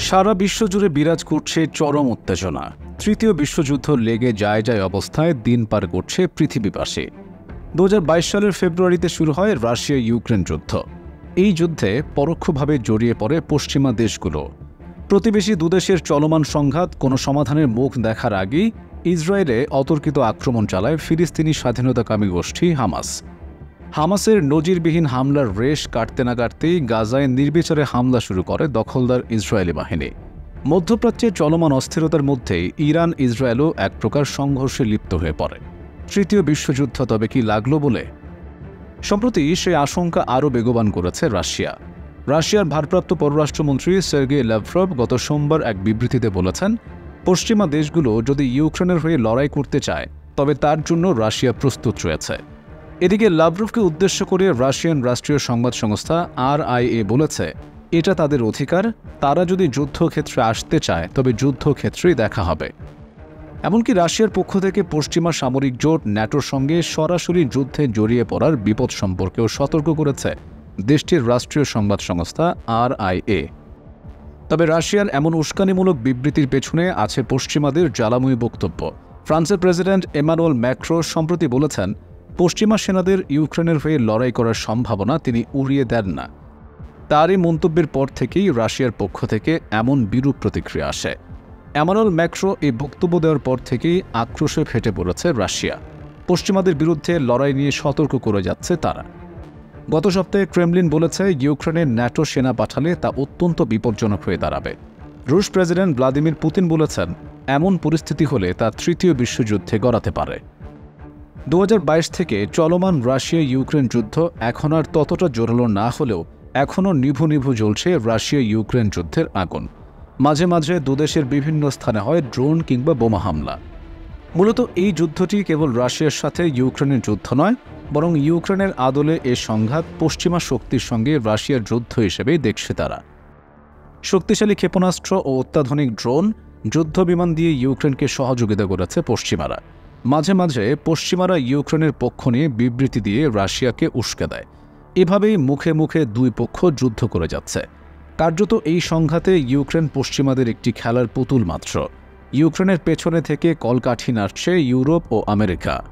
সারা বিশ্বজুড়ে বিরাজ করছে চরম উত্তেজনা। তৃতীয় বিশ্বযুদ্ধ লেগে যায় অবস্থায় দিন পার করছে পৃথিবীবাসী। 2022 সালের ফেব্রুয়ারিতে শুরু হয় রাশিয়া ইউক্রেন যুদ্ধ। এই যুদ্ধে পরোক্ষভাবে জড়িয়ে পড়ে পশ্চিমা দেশগুলো। প্রতিবেশী দুদেশের চলমান সংঘাত কোনো সমাধানের মুখ দেখার আগেই ইসরায়েলে অতর্কিত আক্রমণ চালায় ফিলিস্তিনি স্বাধীনতাকামী গোষ্ঠী হামাস। হামাসের নজিরবিহীন হামলার রেশ কাটতে না কাটতেই গাজায় নির্বিচারে হামলা শুরু করে দখলদার ইসরায়েলি বাহিনী। মধ্যপ্রাচ্যে চলমান অস্থিরতার মধ্যেই ইরান ইসরায়েলও এক প্রকার সংঘর্ষে লিপ্ত হয়ে পড়ে। তৃতীয় বিশ্বযুদ্ধ তবে কি লাগল বলে? সম্প্রতি সেই আশঙ্কা আরও বেগবান করেছে রাশিয়া। রাশিয়ার ভারপ্রাপ্ত পররাষ্ট্রমন্ত্রী সের্গেই ল্যাভরভ গত সোমবার এক বিবৃতিতে বলেছেন, পশ্চিমা দেশগুলো যদি ইউক্রেনের হয়ে লড়াই করতে চায় তবে তার জন্য রাশিয়া প্রস্তুত রয়েছে। এদিকে লাভরভকে উদ্দেশ্য করে রাশিয়ান রাষ্ট্রীয় সংবাদ সংস্থা RIA বলেছে, এটা তাদের অধিকার, তারা যদি যুদ্ধক্ষেত্রে আসতে চায় তবে যুদ্ধক্ষেত্রেই দেখা হবে। এমনকি রাশিয়ার পক্ষ থেকে পশ্চিমা সামরিক জোট ন্যাটোর সঙ্গে সরাসরি যুদ্ধে জড়িয়ে পড়ার বিপদ সম্পর্কেও সতর্ক করেছে দেশটির রাষ্ট্রীয় সংবাদ সংস্থা RIA। তবে রাশিয়ার এমন উস্কানিমূলক বিবৃতির পেছনে আছে পশ্চিমাদের জ্বালাময়ী বক্তব্য। ফ্রান্সের প্রেসিডেন্ট এমানুয়েল ম্যাক্রো সম্প্রতি বলেছেন, পশ্চিমা সেনাদের ইউক্রেনের হয়ে লড়াই করার সম্ভাবনা তিনি উড়িয়ে দেন না। তার এই মন্তব্যের পর থেকেই রাশিয়ার পক্ষ থেকে এমন বিরূপ প্রতিক্রিয়া আসে। এমানুয়েল ম্যাক্রো এই বক্তব্য দেওয়ার পর থেকেই আক্রোশে ফেটে পড়েছে রাশিয়া। পশ্চিমাদের বিরুদ্ধে লড়াই নিয়ে সতর্ক করে যাচ্ছে তারা। গত সপ্তাহে ক্রেমলিন বলেছে, ইউক্রেনে ন্যাটো সেনা পাঠালে তা অত্যন্ত বিপজ্জনক হয়ে দাঁড়াবে। রুশ প্রেসিডেন্ট ভ্লাদিমির পুতিন বলেছেন, এমন পরিস্থিতি হলে তা তৃতীয় বিশ্বযুদ্ধে গড়াতে পারে। 2022 থেকে চলমান রাশিয়া ইউক্রেন যুদ্ধ এখন আর ততটা জোরালো না হলেও এখনও নিভু নিভু জ্বলছে রাশিয়া ইউক্রেন যুদ্ধের আগুন। মাঝে মাঝে দুদেশের বিভিন্ন স্থানে হয় ড্রোন কিংবা বোমা হামলা। মূলত এই যুদ্ধটি কেবল রাশিয়ার সাথে ইউক্রেনের যুদ্ধ নয়, বরং ইউক্রেনের আদলে এ সংঘাত পশ্চিমা শক্তির সঙ্গে রাশিয়ার যুদ্ধ হিসেবেই দেখছে তারা। শক্তিশালী ক্ষেপণাস্ত্র ও অত্যাধুনিক ড্রোন, যুদ্ধবিমান দিয়ে ইউক্রেনকে সহযোগিতা করেছে পশ্চিমারা। মাঝে মাঝে পশ্চিমারা ইউক্রেনের পক্ষ নিয়ে বিবৃতি দিয়ে রাশিয়াকে উস্কে দেয়। এভাবেই মুখে মুখে দুই পক্ষ যুদ্ধ করে যাচ্ছে। কার্যত এই সংঘাতে ইউক্রেন পশ্চিমাদের একটি খেলার পুতুল মাত্র। ইউক্রেনের পেছনে থেকে কলকাঠি নাড়ছে ইউরোপ ও আমেরিকা।